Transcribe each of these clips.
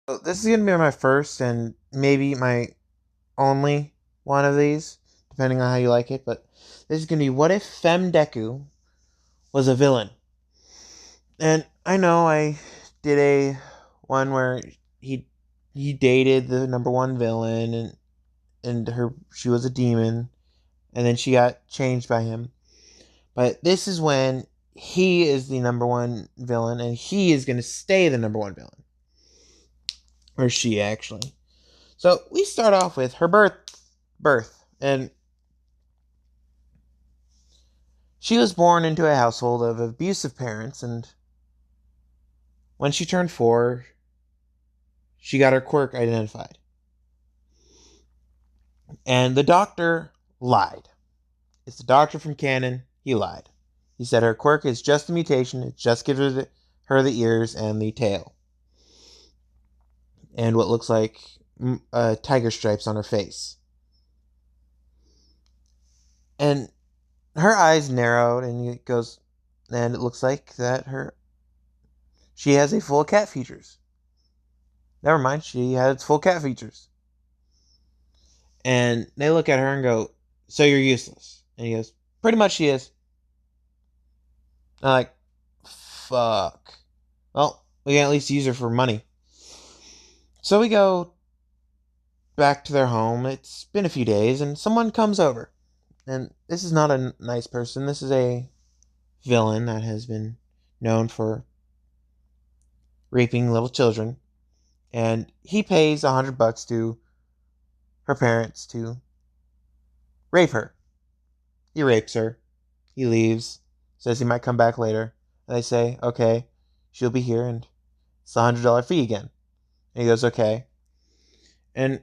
So this is going to be my first and maybe my only one of these, depending on how you like it. But this is going to be what if Deku was a villain? And I know I did a one where he he dated the number one villain and her she was a demon and then she got changed by him. But this is when he is the number one villain and he is going to stay the number one villain, or she actually. So we start off with her birth, and she was born into a household of abusive parents, and when she turned 4, she got her quirk identified. And the doctor lied. It's the doctor from Canon. He lied. He said her quirk is just a mutation. It just gives her the ears and the tail. And what looks like tiger stripes on her face. And her eyes narrowed, and it looks like that she has a full cat features. Never mind, she has full cat features. And they look at her and go, "So you're useless." And he goes, "Pretty much she is." I'm like, fuck. Well, we can at least use her for money. So we go back to their home. It's been a few days, and someone comes over. And this is not a nice person. This is a villain that has been known for raping little children. And he pays $100 to her parents to rape her. He rapes her. He leaves. Says he might come back later. And they say, okay, she'll be here, and it's a $100 fee again. And he goes, okay. And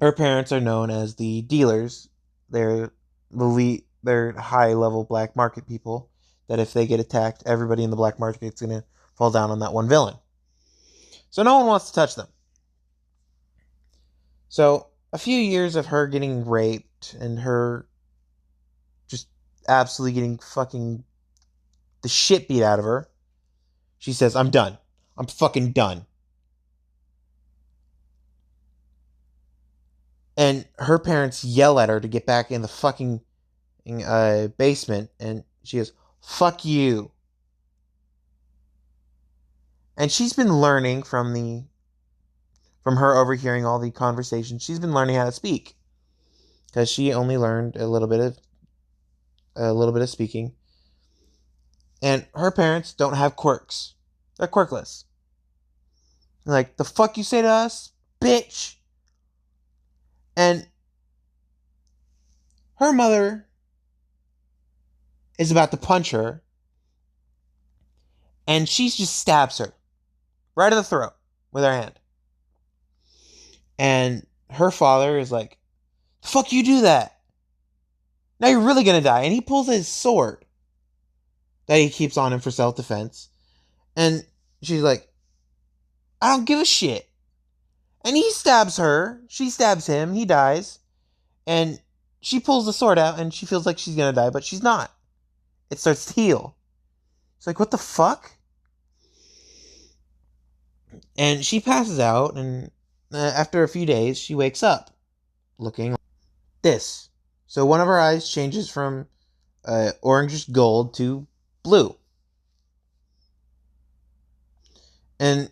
her parents are known as the dealers. They're high level black market people that if they get attacked, everybody in the black market is going to fall down on that one villain. So no one wants to touch them. So a few years of her getting raped and her just absolutely getting fucking the shit beat out of her, she says, "I'm done. I'm fucking done." And her parents yell at her to get back in the fucking basement, and she goes, "Fuck you." And she's been learning from her overhearing all the conversations. She's been learning how to speak because she only learned a little bit of speaking. And her parents don't have quirks. They're quirkless. They're like, "The fuck you say to us, bitch?" And her mother is about to punch her, and she just stabs her right in the throat with her hand. And her father is like, "The fuck you do that? Now you're really gonna die." And he pulls his sword that he keeps on him for self-defense. And she's like, "I don't give a shit." And he stabs her. She stabs him. He dies. And she pulls the sword out and she feels like she's gonna die, but she's not. It starts to heal. It's like, what the fuck? And she passes out, and after a few days, she wakes up looking like this. So one of her eyes changes from orangish gold to blue. And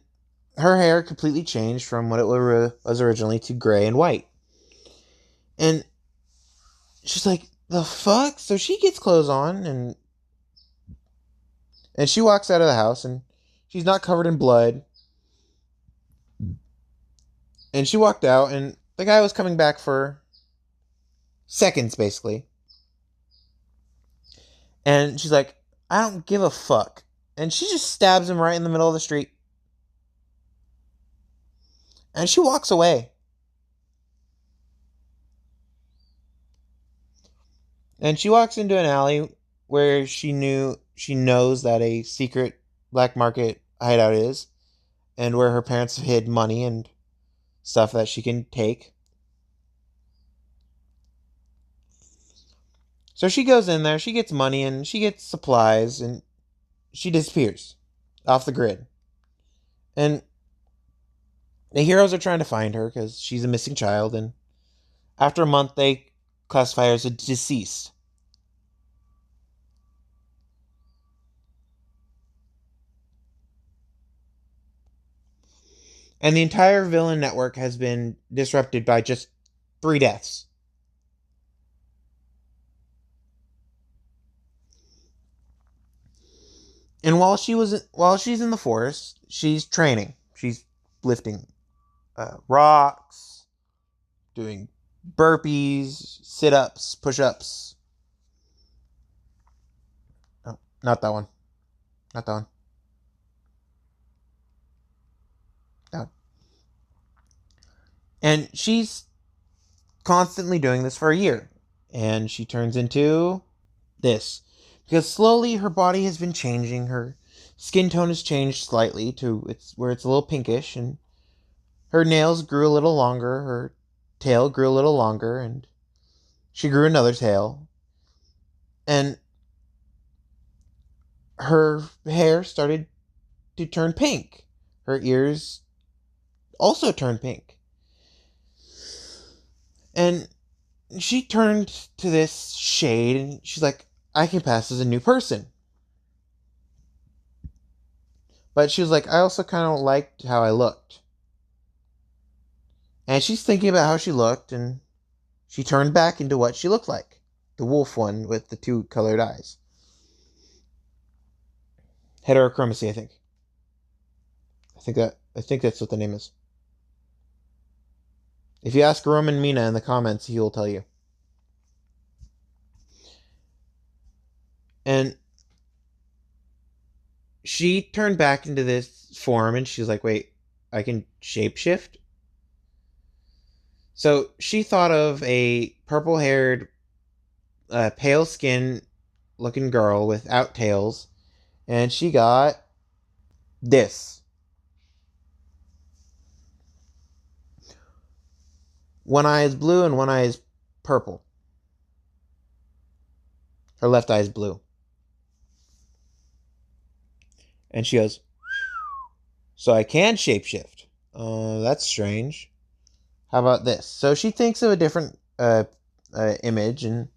her hair completely changed from what it was originally to gray and white. And she's like, "The fuck?" So she gets clothes on, and she walks out of the house, and she's not covered in blood. And she walked out, and the guy was coming back for seconds, basically. And she's like, "I don't give a fuck." And she just stabs him right in the middle of the street. And she walks away. And she walks into an alley where she knows that a secret black market hideout is, and where her parents hid money and stuff that she can take. So she goes in there, she gets money and she gets supplies, and she disappears off the grid. And The heroes are trying to find her because she's a missing child, and after a month, they classify her as a deceased. And the entire villain network has been disrupted by just 3 deaths. And while she's in the forest, she's training. She's lifting rocks, doing burpees, sit-ups, push-ups. Oh, not that one. Not that one. That one. And she's constantly doing this for a year. And she turns into this. Because slowly her body has been changing. Her skin tone has changed slightly to where it's a little pinkish, and her nails grew a little longer, her tail grew a little longer, and she grew another tail. And her hair started to turn pink. Her ears also turned pink. And she turned to this shade and she's like, I can pass as a new person. But she was like, I also kind of liked how I looked. And she's thinking about how she looked, and she turned back into what she looked like, the wolf one with the 2 colored eyes. Heterochromacy, I think. I think that's what the name is. If you ask Roman Mina in the comments, he will tell you. And she turned back into this form, and she's like, wait, I can shapeshift? So she thought of a purple haired, pale skin looking girl without tails, and she got this. One eye is blue and one eye is purple. Her left eye is blue. And she goes, so I can shapeshift. That's strange. How about this? So she thinks of a different image, and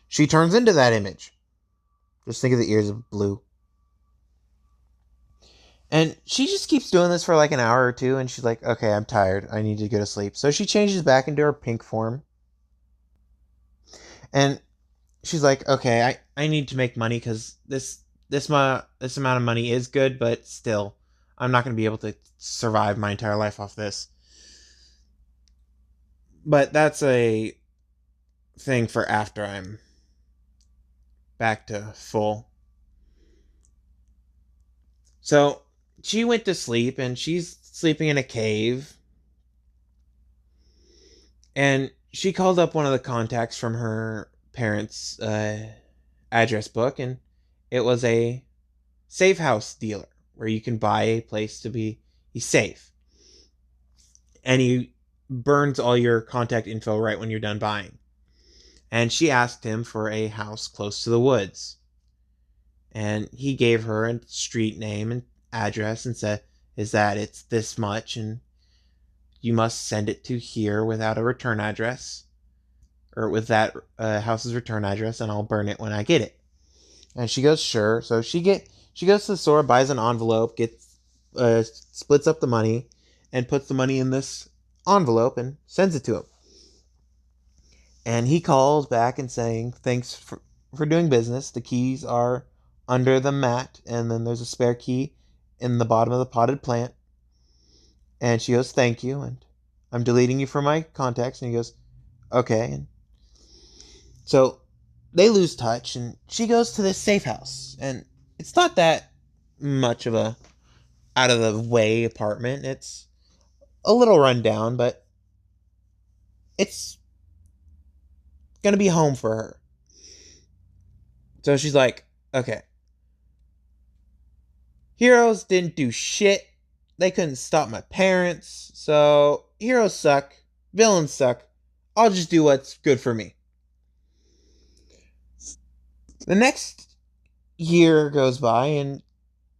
she turns into that image. Just think of the ears of blue. And she just keeps doing this for like an hour or two, and she's like, okay, I'm tired. I need to go to sleep. So she changes back into her pink form. And she's like, okay, I need to make money because this amount of money is good, but still, I'm not going to be able to survive my entire life off this. But that's a thing for after I'm back to full. So she went to sleep, and she's sleeping in a cave. And she called up one of the contacts from her parents' address book, and it was a safe house dealer where you can buy a place to be safe. And he burns all your contact info right when you're done buying. And she asked him for a house close to the woods. And he gave her a street name and address and said, is that it's this much, and you must send it to here without a return address, or with that house's return address, and I'll burn it when I get it. And she goes, sure. So she goes to the store, buys an envelope, gets splits up the money, and puts the money in this envelope and sends it to him. And he calls back and saying, thanks for doing business. The keys are under the mat, and then there's a spare key in the bottom of the potted plant. And she goes, thank you, and I'm deleting you from my contacts. And he goes, okay. And so they lose touch, and she goes to this safe house. And it's not that much of a out of the way apartment. It's a little run down, but it's gonna be home for her. So she's like, okay, heroes didn't do shit. They couldn't stop my parents. So heroes suck. Villains suck. I'll just do what's good for me. The next year goes by, and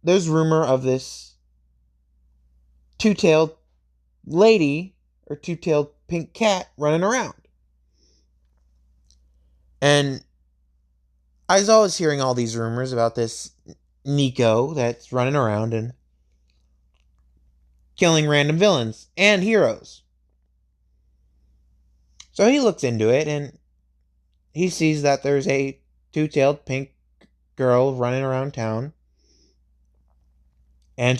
there's rumor of this two-tailed lady or two-tailed pink cat running around. And Aizawa is hearing all these rumors about this Nico that's running around and killing random villains and heroes. So he looks into it and he sees that there's a two-tailed pink girl running around town, and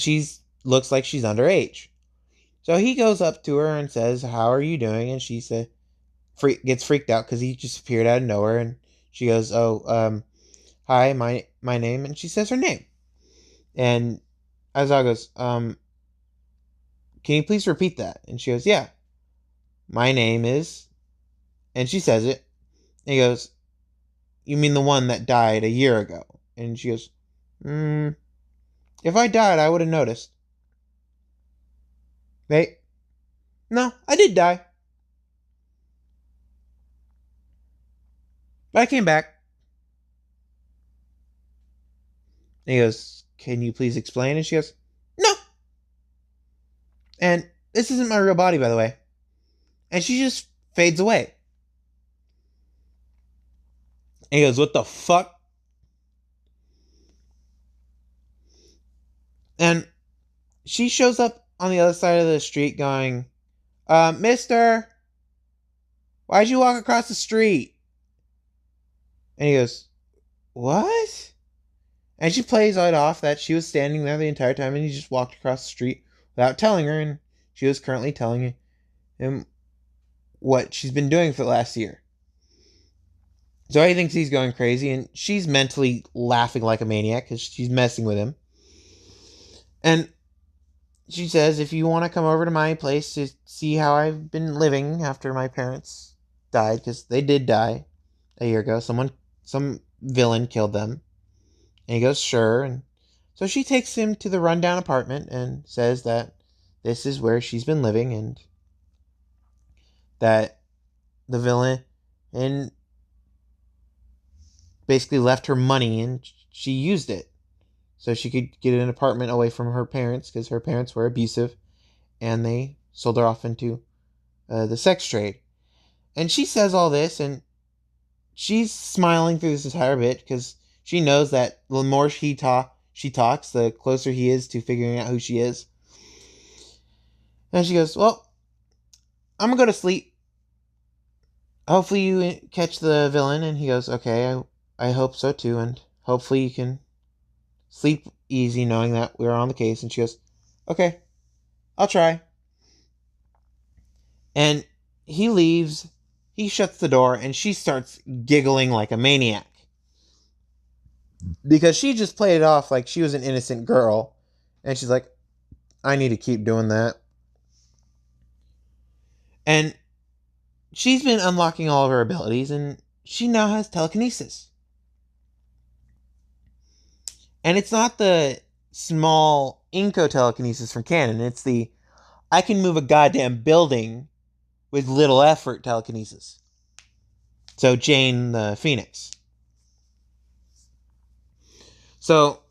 looks like she's underage. So he goes up to her and says, "How are you doing?" And she gets freaked out because he just appeared out of nowhere. And she goes, "Oh, hi, my name," and she says her name. And Aizawa goes, "Can you please repeat that?" And she goes, "Yeah, my name is," and she says it. And he goes, "You mean the one that died a year ago?" And she goes, "If I died, I would have noticed." Wait, no, I did die, but I came back. And he goes, "Can you please explain?" And she goes, "No." And this isn't my real body, by the way. And she just fades away. And he goes, "What the fuck?" And she shows up on the other side of the street going, "Mister, why'd you walk across the street?" And he goes, "What?" And she plays it off that she was standing there the entire time and he just walked across the street without telling her, and she was currently telling him what she's been doing for the last year. So he thinks he's going crazy, and she's mentally laughing like a maniac because she's messing with him. And she says, "If you want to come over to my place to see how I've been living after my parents died," because they did die a year ago. Some villain killed them. And he goes, "Sure." And so she takes him to the rundown apartment and says that this is where she's been living, and that the villain and basically left her money and she used it so she could get an apartment away from her parents because her parents were abusive and they sold her off into the sex trade. And she says all this and she's smiling through this entire bit because she knows that the more she talks, the closer he is to figuring out who she is. And she goes, "Well, I'm gonna go to sleep. Hopefully you catch the villain." And he goes, "Okay, I hope so too, and hopefully you can sleep easy knowing that we're on the case." And she goes, "Okay, I'll try." And he leaves, he shuts the door, and she starts giggling like a maniac. Because she just played it off like she was an innocent girl. And she's like, "I need to keep doing that." And she's been unlocking all of her abilities, and she now has telekinesis. And it's not the small Inko telekinesis from canon, it's the I can move a goddamn building with little effort telekinesis. So Jane the Phoenix. So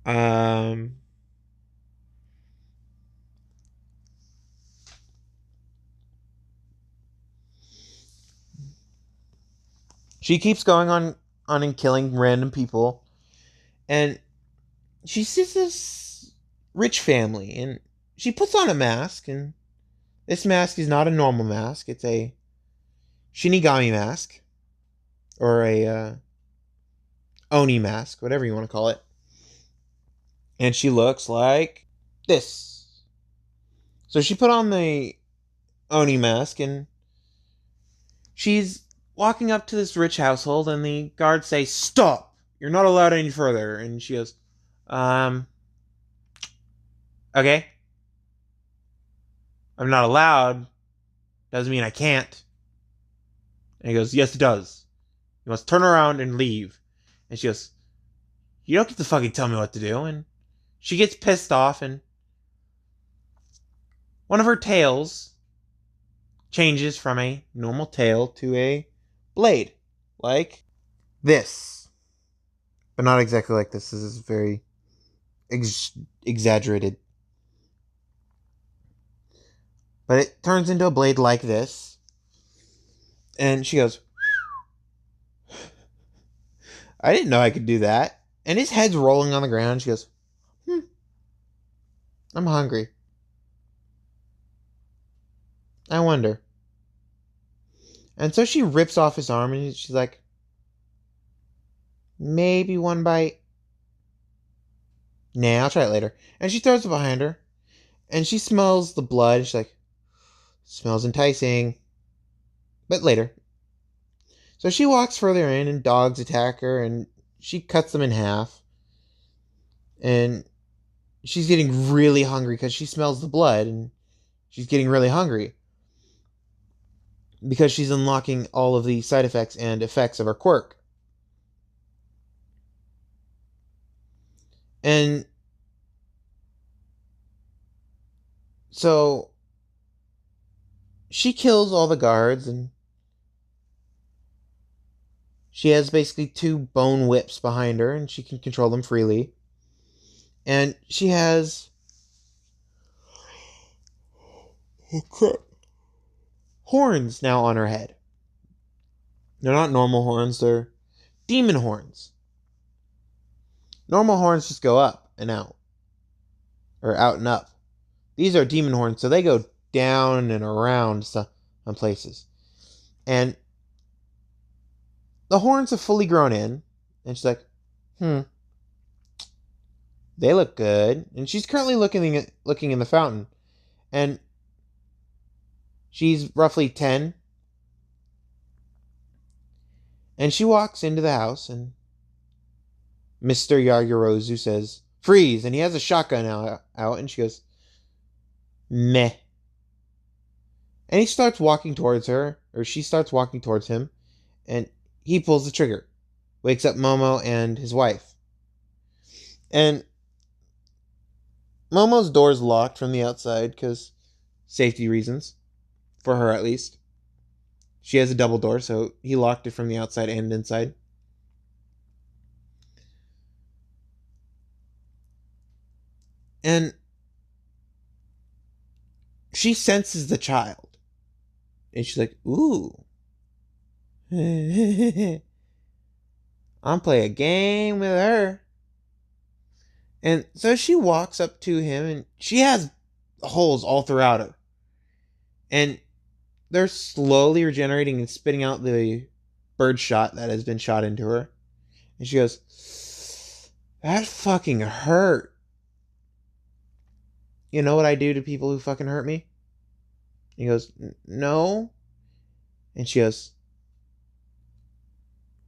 um she keeps going on and killing random people, and she sees this rich family, and she puts on a mask, and this mask is not a normal mask. It's a Shinigami mask, or a Oni mask, whatever you want to call it. And she looks like this. So she put on the Oni mask, and she's walking up to this rich household, and the guards say, "Stop! You're not allowed any further." And she goes, "Okay. I'm not allowed. Doesn't mean I can't." And he goes, "Yes, it does. You must turn around and leave." And she goes, "You don't get to fucking tell me what to do." And she gets pissed off, and one of her tails changes from a normal tail to a blade. Like this. But not exactly like this. This is very exaggerated. But it turns into a blade like this. And she goes, I didn't know I could do that. And his head's rolling on the ground. She goes, I'm hungry. I wonder. And so she rips off his arm and she's like, maybe one bite. Nah, I'll try it later. And she throws it behind her. And she smells the blood. And she's like, smells enticing. But later. So she walks further in and dogs attack her and she cuts them in half. And she's getting really hungry because she smells the blood and she's getting really hungry. Because she's unlocking all of the side effects and effects of her quirk. And so she kills all the guards and she has basically 2 bone whips behind her and she can control them freely. And she has horns now on her head. They're not normal horns, they're demon horns. Normal horns just go up and out. Or out and up. These are demon horns, so they go down and around some places. And the horns have fully grown in. And she's like, they look good. And she's currently looking in the fountain. And she's roughly 10. And she walks into the house and Mr. Yaoyorozu says, freeze! And he has a shotgun out and she goes, meh. And he starts walking towards her, or she starts walking towards him, and he pulls the trigger. Wakes up Momo and his wife. And Momo's door's locked from the outside because safety reasons. For her, at least. She has a double door, so he locked it from the outside and inside. And she senses the child. And she's like, ooh. I'm playing a game with her. And so she walks up to him and she has holes all throughout her. And they're slowly regenerating and spitting out the bird shot that has been shot into her. And she goes, that fucking hurt. You know what I do to people who fucking hurt me? He goes, no. And she goes,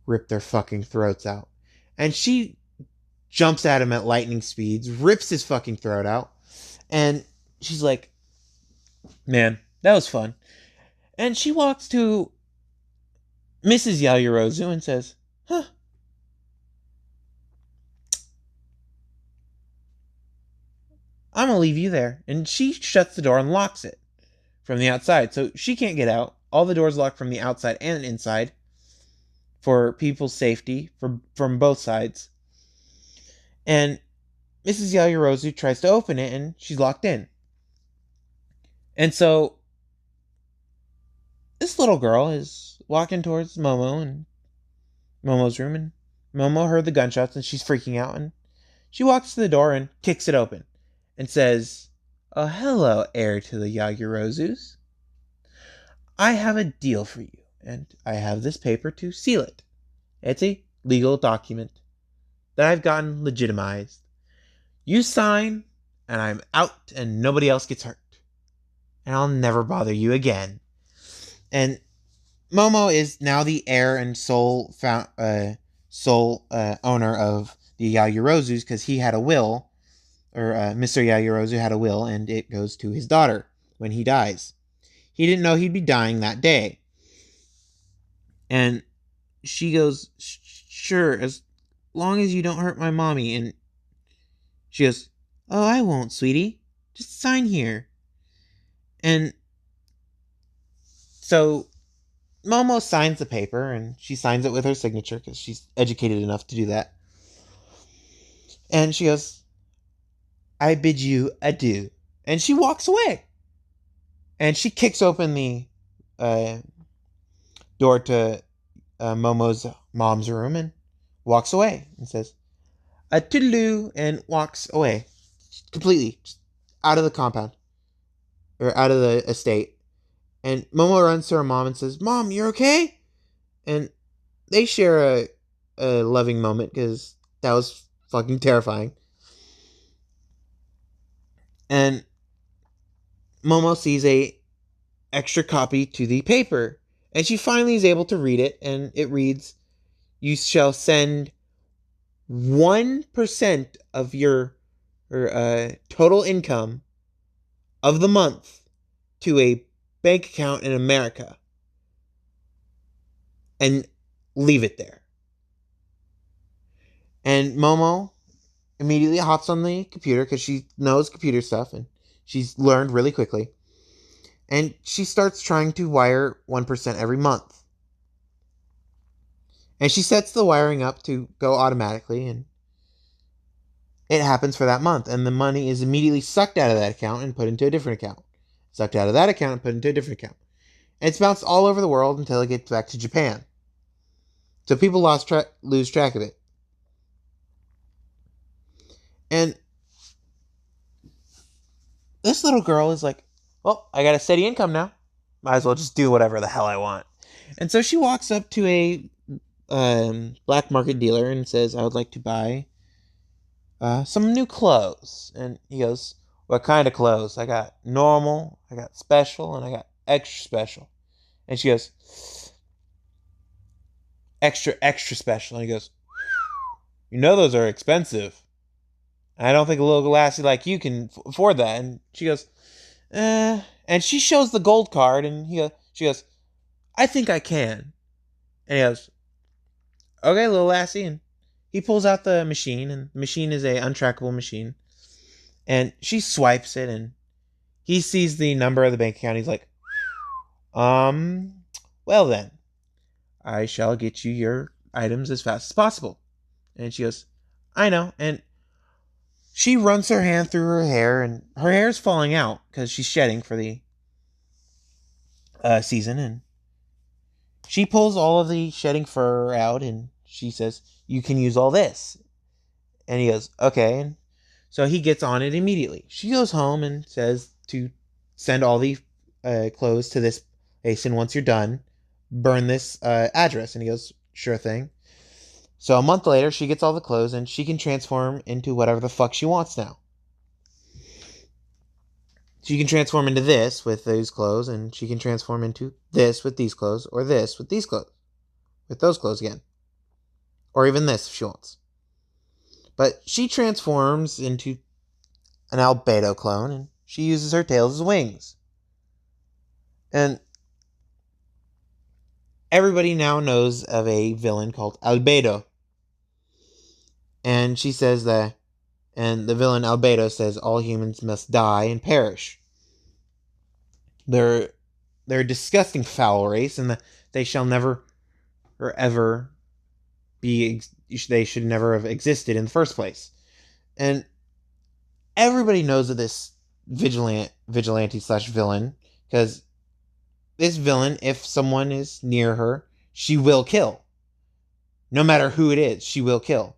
rip their fucking throats out. And she jumps at him at lightning speeds, rips his fucking throat out. And she's like, man, that was fun. And she walks to Mrs. Yaoyorozu and says, huh. I'm going to leave you there. And she shuts the door and locks it from the outside. So she can't get out. All the doors locked from the outside and inside for people's safety from both sides. And Mrs. Yaoyorozu tries to open it and she's locked in. And so this little girl is walking towards Momo and Momo's room, and Momo heard the gunshots and she's freaking out, and she walks to the door and kicks it open and says, oh, hello, heir to the Yaoyorozus. I have a deal for you, and I have this paper to seal it. It's a legal document that I've gotten legitimized. You sign, and I'm out, and nobody else gets hurt. And I'll never bother you again. And Momo is now the heir and sole owner of the Yaoyorozus because he had a will, or Mr. Yaoyorozu had a will, and it goes to his daughter when he dies. He didn't know he'd be dying that day. And she goes, sure, as long as you don't hurt my mommy. And she goes, oh, I won't, sweetie. Just sign here. And So Momo signs the paper, and she signs it with her signature because she's educated enough to do that. And she goes, "I bid you adieu." And she walks away. And she kicks open the uh, door to Momo's mom's room and walks away and says, "A toodaloo," and walks away completely out of the compound or out of the estate. And Momo runs to her mom and says, "Mom, you're okay?" And they share a loving moment because that was fucking terrifying. And Momo sees a extra copy to the paper, and she finally is able to read it, and it reads, "You shall send 1% of your total income of the month to a bank account in America and leave it there." And Momo immediately hops on the computer because she knows computer stuff and she's learned really quickly. And she starts trying to wire 1% every month. And she sets the wiring up to go automatically, and it happens for that month. And the money is immediately sucked out of that account and put into a different account. Sucked out of that account and put into a different account. And it's bounced all over the world until it gets back to Japan. So people lose track of it. And this little girl is like, "Well, I got a steady income now. Might as well just do whatever the hell I want." And so she walks up to a black market dealer and says, "I would like to buy some new clothes." And he goes, "What kind of clothes?" "I got normal, I got special, and I got extra special." And she goes, "Extra, extra special." And he goes, "You know those are expensive. I don't think a little lassie like you can afford that." And she goes, and she shows the gold card, and she goes, "I think I can." And he goes, "Okay, little lassie." And he pulls out the machine, and the machine is a untrackable machine. And she swipes it, and he sees the number of the bank account. He's like, well then, I shall get you your items as fast as possible." And she goes, "I know." And she runs her hand through her hair, and her hair is falling out because she's shedding for the season. And she pulls all of the shedding fur out, and she says, "You can use all this." And he goes, "Okay." And so he gets on it immediately. She goes home and says to send all the clothes to this place, and once you're done, burn this address. And he goes, "Sure thing." So a month later, she gets all the clothes, and she can transform into whatever the fuck she wants now. She can transform into this with those clothes, and she can transform into this with these clothes, or this with these clothes, with those clothes again. Or even this if she wants. But she transforms into an albedo clone, and she uses her tails as wings. And everybody now knows of a villain called Albedo. And she says that, and the villain Albedo says all humans must die and perish. They're a disgusting foul race, and they shall never or ever be. They should never have existed in the first place. And everybody knows of this vigilante slash villain, because this villain, if someone is near her, she will kill. No matter who it is, she will kill.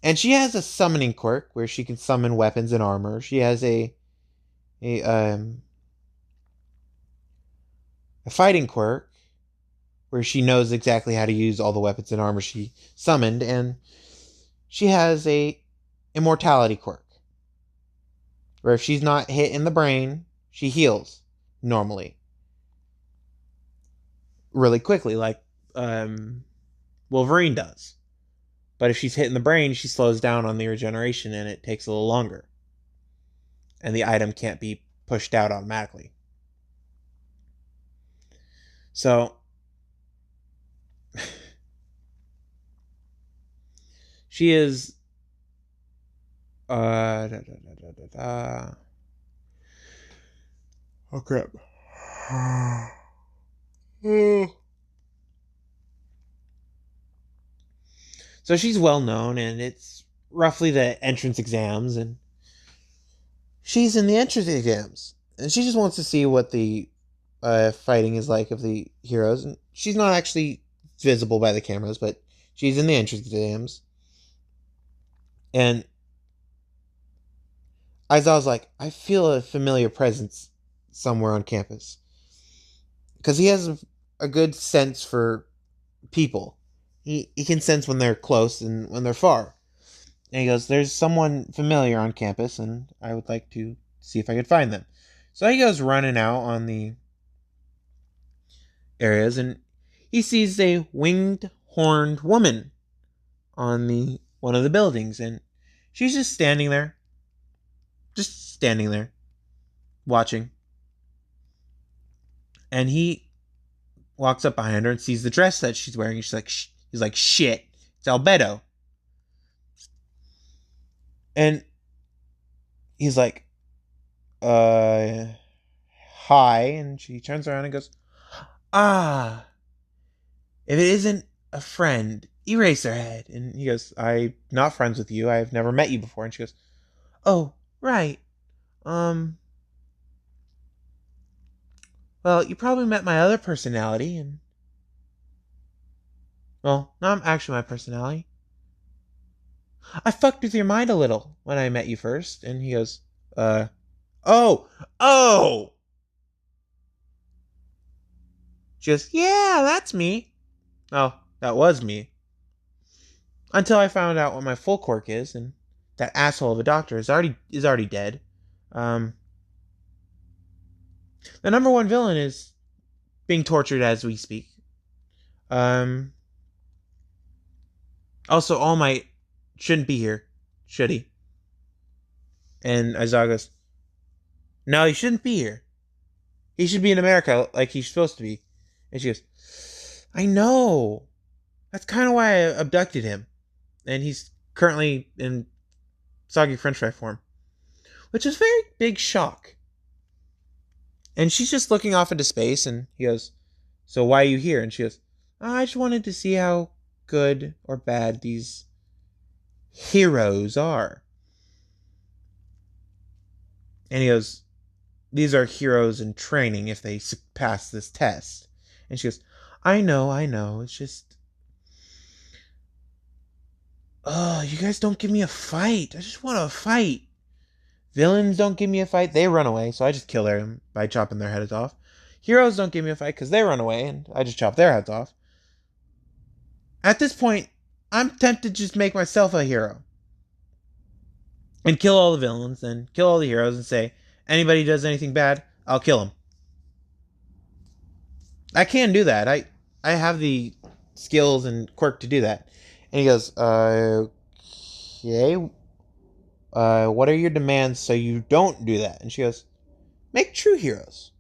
And she has a summoning quirk where she can summon weapons and armor. She has a fighting quirk where she knows exactly how to use all the weapons and armor she summoned, and she has a immortality quirk where if she's not hit in the brain, she heals normally really quickly, like Wolverine does. But if she's hit in the brain, she slows down on the regeneration, and it takes a little longer. And the item can't be pushed out automatically. So she is oh crap. So she's well known, and it's roughly the entrance exams, and she's in the entrance exams, and she just wants to see what the fighting is like of the heroes. And she's not actually visible by the cameras, but she's in the entrance exams. And Aizawa's like, I feel a familiar presence somewhere on campus. Because he has a good sense for people. He can sense when they're close and when they're far. And he goes, there's someone familiar on campus, and I would like to see if I could find them. So he goes running out on the areas, and he sees a winged, horned woman on the one of the buildings, and she's just standing there, watching. And he walks up behind her and sees the dress that she's wearing. And he's like, shit, it's Albedo. And he's like, hi. And she turns around and goes, ah, if it isn't a friend, Eraserhead. And he goes, I'm not friends with you. I've never met you before. And she goes, oh, right. Well, you probably met my other personality, and well, not actually my personality. I fucked with your mind a little when I met you first. And he goes, oh, oh. She goes, yeah, that's me. Oh, that was me. Until I found out what my full quirk is, and that asshole of a doctor is already dead. The number one villain is being tortured as we speak. Also, All Might shouldn't be here, should he? And Aizawa goes, no, he shouldn't be here. He should be in America like he's supposed to be. And she goes, I know. That's kind of why I abducted him. And he's currently in soggy french fry form. Which is a very big shock. And she's just looking off into space, and he goes, so why are you here? And she goes, I just wanted to see how good or bad these heroes are. And he goes, these are heroes in training if they pass this test. And she goes, I know. It's just, oh, you guys don't give me a fight. I just want to fight. Villains don't give me a fight. They run away, so I just kill them by chopping their heads off. Heroes don't give me a fight because they run away, and I just chop their heads off. At this point, I'm tempted to just make myself a hero. And kill all the villains, and kill all the heroes, and say, anybody does anything bad, I'll kill him. I can do that. I have the skills and quirk to do that. And he goes, okay. What are your demands so you don't do that? And she goes, make true heroes.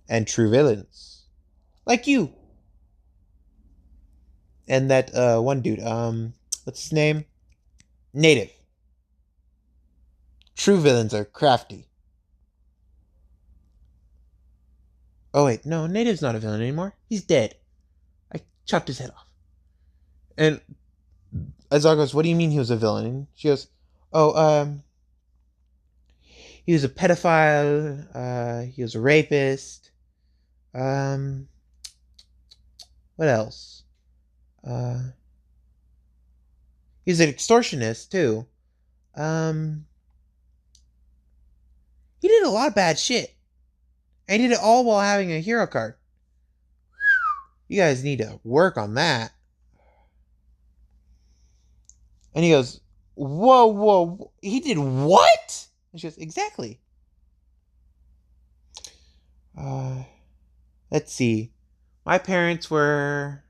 And true villains. Like you. And that one dude, what's his name? Native. True villains are crafty. Oh wait, no, Native's not a villain anymore. He's dead. I chopped his head off. And Aizawa goes, what do you mean he was a villain? And she goes, oh, he was a pedophile, he was a rapist, what else? He's an extortionist, too. He did a lot of bad shit. And he did it all while having a hero card. You guys need to work on that. And he goes, whoa. He did what? And she goes, exactly. Let's see. My parents were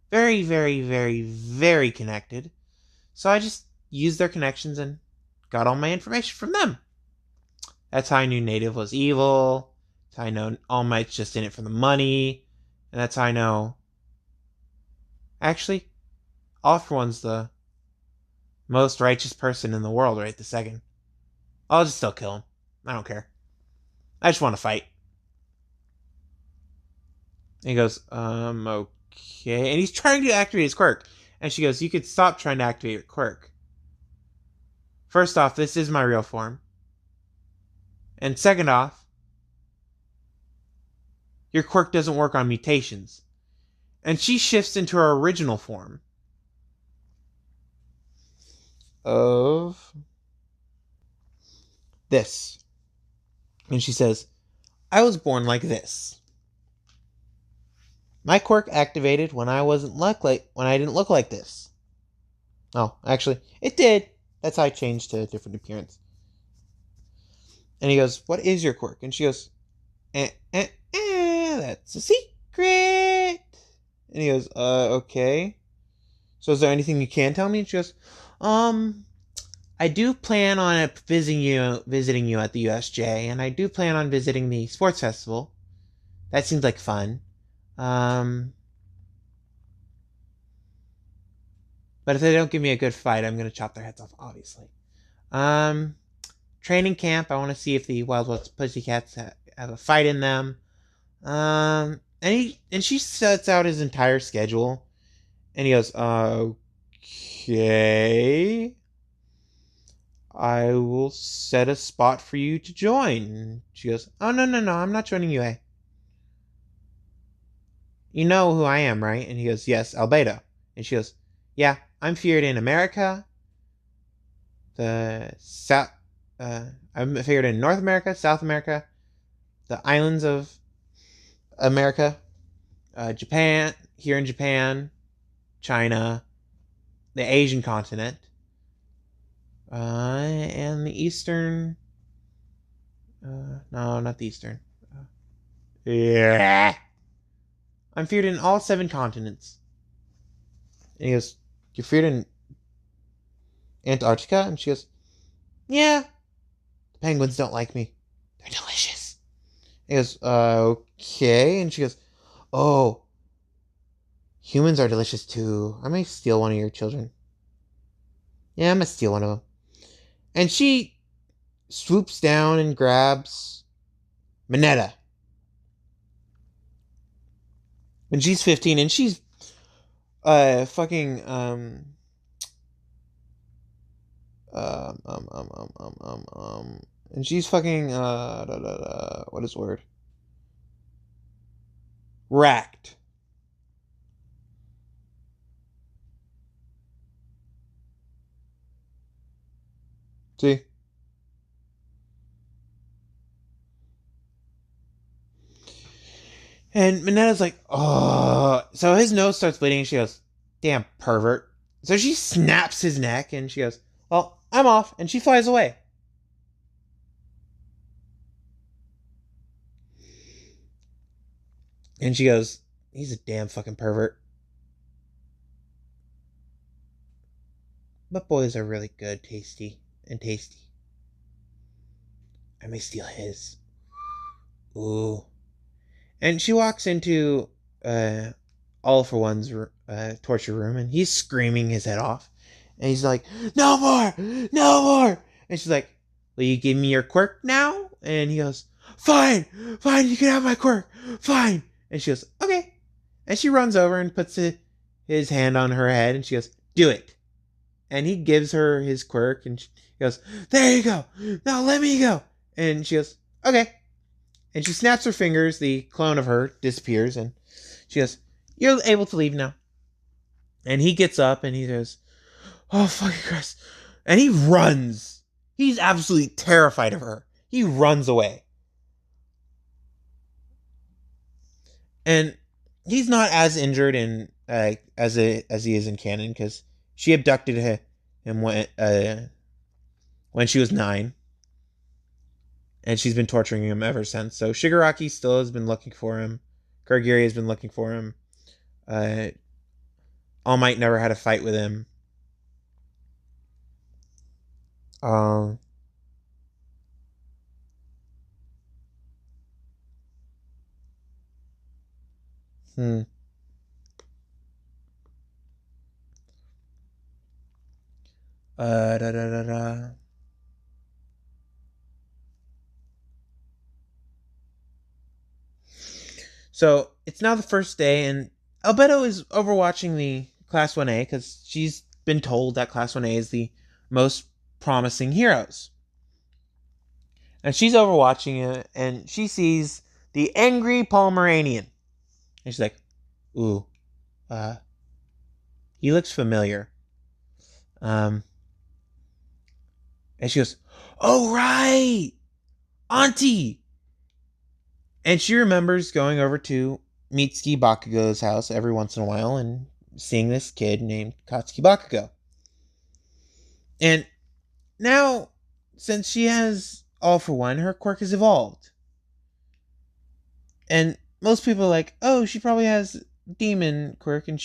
very, very, very, very connected. So I just used their connections and got all my information from them. That's how I knew Native was evil. That's how I know All Might's just in it for the money. And that's how I know... Actually, All For One's the most righteous person in the world right this second. I'll just still kill him. I don't care. I just want to fight. And he goes, okay. And he's trying to activate his quirk. And she goes, you could stop trying to activate your quirk. First off, this is my real form. And second off, your quirk doesn't work on mutations. And she shifts into her original form of this. And she says, I was born like this. My quirk activated when I didn't look like this. Oh, actually, it did. That's how I changed to a different appearance. And he goes, what is your quirk? And she goes, that's a secret. And he goes, okay. So is there anything you can tell me? And she goes, I do plan on visiting you at the USJ, and I do plan on visiting the sports festival. That seems like fun. But if they don't give me a good fight, I'm gonna chop their heads off, obviously. Training camp. I want to see if the Wild West Pussycats have a fight in them. And she sets out his entire schedule, and he goes, okay, I will set a spot for you to join. And she goes, oh, no, I'm not joining UA. You know who I am, right? And he goes, yes, Albedo. And she goes, yeah, I'm feared in America, the South, I'm feared in North America, South America, the islands of America, Japan, here in Japan, China, the Asian continent, and the Eastern. No, not the Eastern. Yeah. I'm feared in all 7 continents. And he goes, you're feared in Antarctica? And she goes, yeah. The penguins don't like me. They're delicious. And he goes, okay. And she goes, oh, humans are delicious too. I may steal one of your children. Yeah, I'm gonna steal one of them. And she swoops down and grabs Mineta. And she's 15, and she's fucking and she's fucking what is the word? Racked. See? And Mineta's like, oh. So his nose starts bleeding, and she goes, damn pervert. So she snaps his neck, and she goes, well, I'm off. And she flies away. And she goes, he's a damn fucking pervert. But boys are really good, tasty. I may steal his. Ooh. And she walks into All for One's torture room, and he's screaming his head off. And he's like, no more! No more! And she's like, will you give me your quirk now? And he goes, fine! Fine, you can have my quirk! Fine! And she goes, okay. And she runs over and puts his hand on her head, and she goes, do it. And he gives her his quirk, and she goes, there you go! Now let me go! And she goes, okay. And she snaps her fingers, the clone of her disappears, and she goes, you're able to leave now. And he gets up and he goes, oh, fucking Christ. And he runs. He's absolutely terrified of her. He runs away. And he's not as injured as he is in canon, because she abducted him when she was 9. And she's been torturing him ever since. So Shigaraki still has been looking for him. Kurogiri has been looking for him. All Might never had a fight with him. Um. Hmm. Da, da, da, da. So it's now the first day, and Albedo is overwatching the Class 1A because she's been told that Class 1A is the most promising heroes. And she's overwatching it, and she sees the angry Pomeranian. And she's like, ooh, he looks familiar. And she goes, oh, right, Auntie. And she remembers going over to Mitsuki Bakugo's house every once in a while and seeing this kid named Katsuki Bakugo. And now, since she has All for One, her quirk has evolved. And most people are like, oh, she probably has Demon quirk. And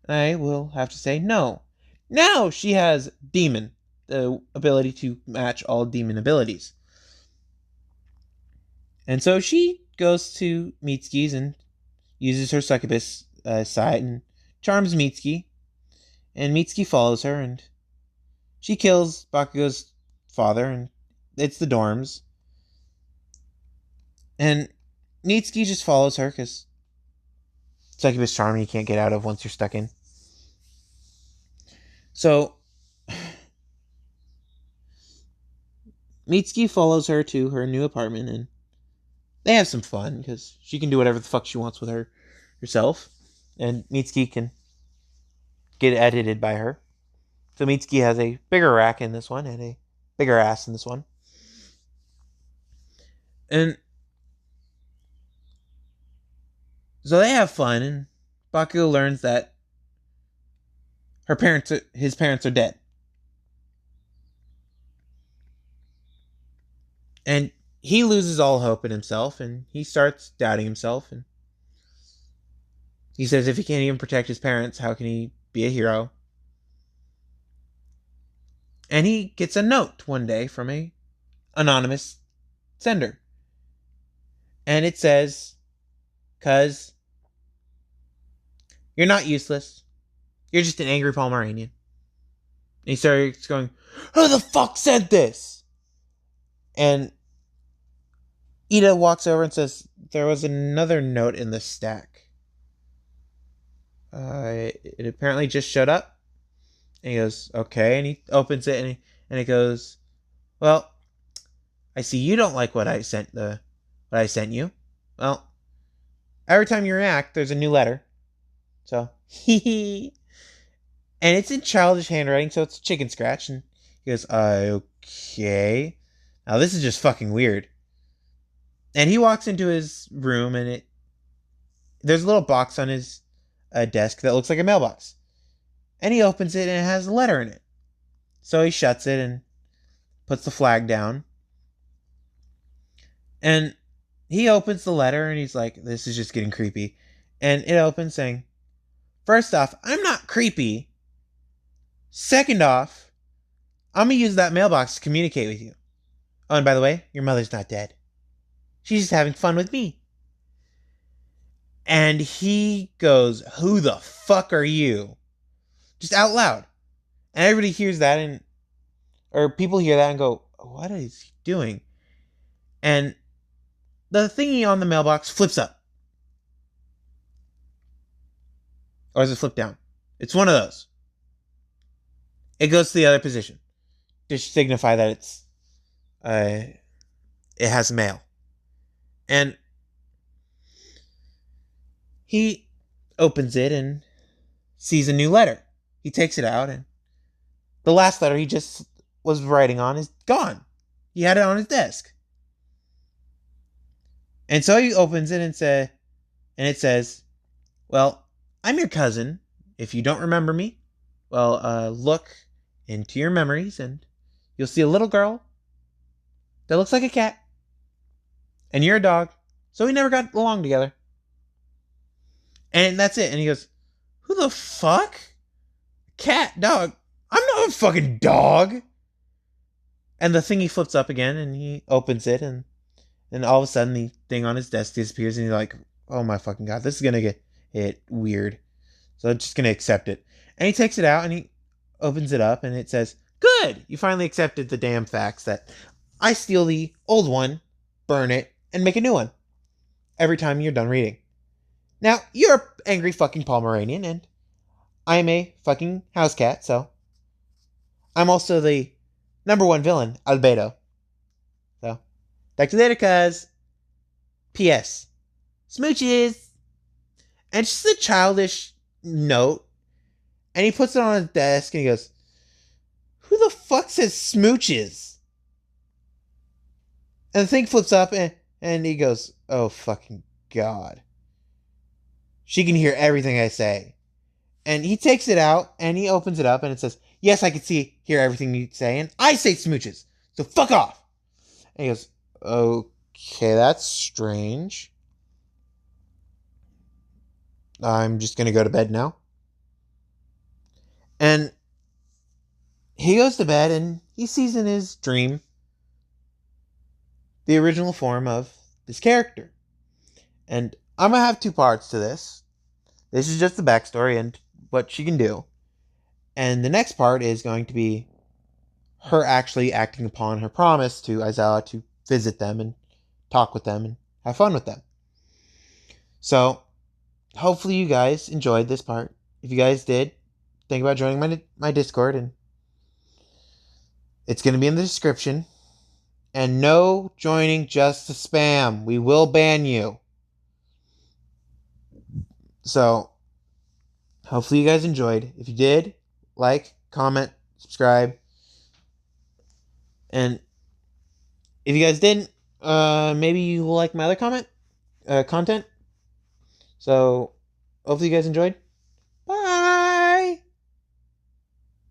I will have to say, no. Now she has Demon, the ability to match all demon abilities. And so she goes to Mitsuki's and uses her succubus side and charms Mitsuki. And Mitsuki follows her, and she kills Bakugo's father, and it's the dorms. And Mitsuki just follows her because succubus charm you can't get out of once you're stuck in. So Mitsuki follows her to her new apartment, and they have some fun because she can do whatever the fuck she wants with herself, and Mitsuki can get edited by her. So Mitsuki has a bigger rack in this one and a bigger ass in this one. And so they have fun, and Bakugo learns that his parents are dead. And he loses all hope in himself, and he starts doubting himself, and he says if he can't even protect his parents, how can he be a hero? And he gets a note one day from a anonymous sender. And it says, "Cuz you're not useless. You're just an angry Pomeranian." And he starts going, "Who the fuck sent this?" And Ida walks over and says, "There was another note in the stack. It apparently just showed up." And he goes, "Okay." And he opens it, and it goes, "Well, I see you don't like what I sent you. Well, every time you react, there's a new letter. So, hee." And it's in childish handwriting, so it's chicken scratch. And he goes, "Okay. Now this is just fucking weird." And he walks into his room, and there's a little box on his desk that looks like a mailbox. And he opens it, and it has a letter in it. So he shuts it and puts the flag down. And he opens the letter, and he's like, this is just getting creepy. And it opens saying, "First off, I'm not creepy. Second off, I'm going to use that mailbox to communicate with you. Oh, and by the way, your mother's not dead. She's just having fun with me." And he goes, "Who the fuck are you?" Just out loud. And everybody hears that, or people hear that and go, "What is he doing?" And the thingy on the mailbox flips up. Or does it flip down? It's one of those. It goes to the other position to signify that it has mail. And he opens it and sees a new letter. He takes it out, and the last letter he just was writing on is gone. He had it on his desk. And so he opens it and it says, "Well, I'm your cousin. If you don't remember me, well, look into your memories and you'll see a little girl that looks like a cat. And you're a dog. So we never got along together." And that's it. And he goes, "Who the fuck? Cat, dog. I'm not a fucking dog." And the thingy flips up again, and he opens it, and then all of a sudden the thing on his desk disappears, and he's like, "Oh my fucking god, this is gonna get weird." So I'm just gonna accept it. And he takes it out, and he opens it up, and it says, "Good! You finally accepted the damn facts that I steal the old one, burn it, and make a new one every time you're done reading." Now, you're an angry fucking Pomeranian, and I'm a fucking house cat, so I'm also the number one villain, Albedo. So, talk to you later, cuz. P.S. Smooches! And just a childish note, and he puts it on his desk, and he goes, who the fuck says smooches? And the thing flips up, and he goes, oh fucking god. She can hear everything I say. And he takes it out, and he opens it up, and it says, yes, I can hear everything you say, and I say smooches, so fuck off. And he goes, okay, that's strange. I'm just gonna go to bed now. And he goes to bed, and he sees in his dream the original form of this character. And I'm gonna have two parts to this. This is just the backstory and what she can do. And the next part is going to be her actually acting upon her promise to Aizawa to visit them and talk with them and have fun with them. So, hopefully you guys enjoyed this part. If you guys did, think about joining my Discord, and it's going to be in the description. And no joining just to spam. We will ban you. So, hopefully you guys enjoyed. If you did, like, comment, subscribe. And if you guys didn't, maybe you will like my other content. So, hopefully you guys enjoyed.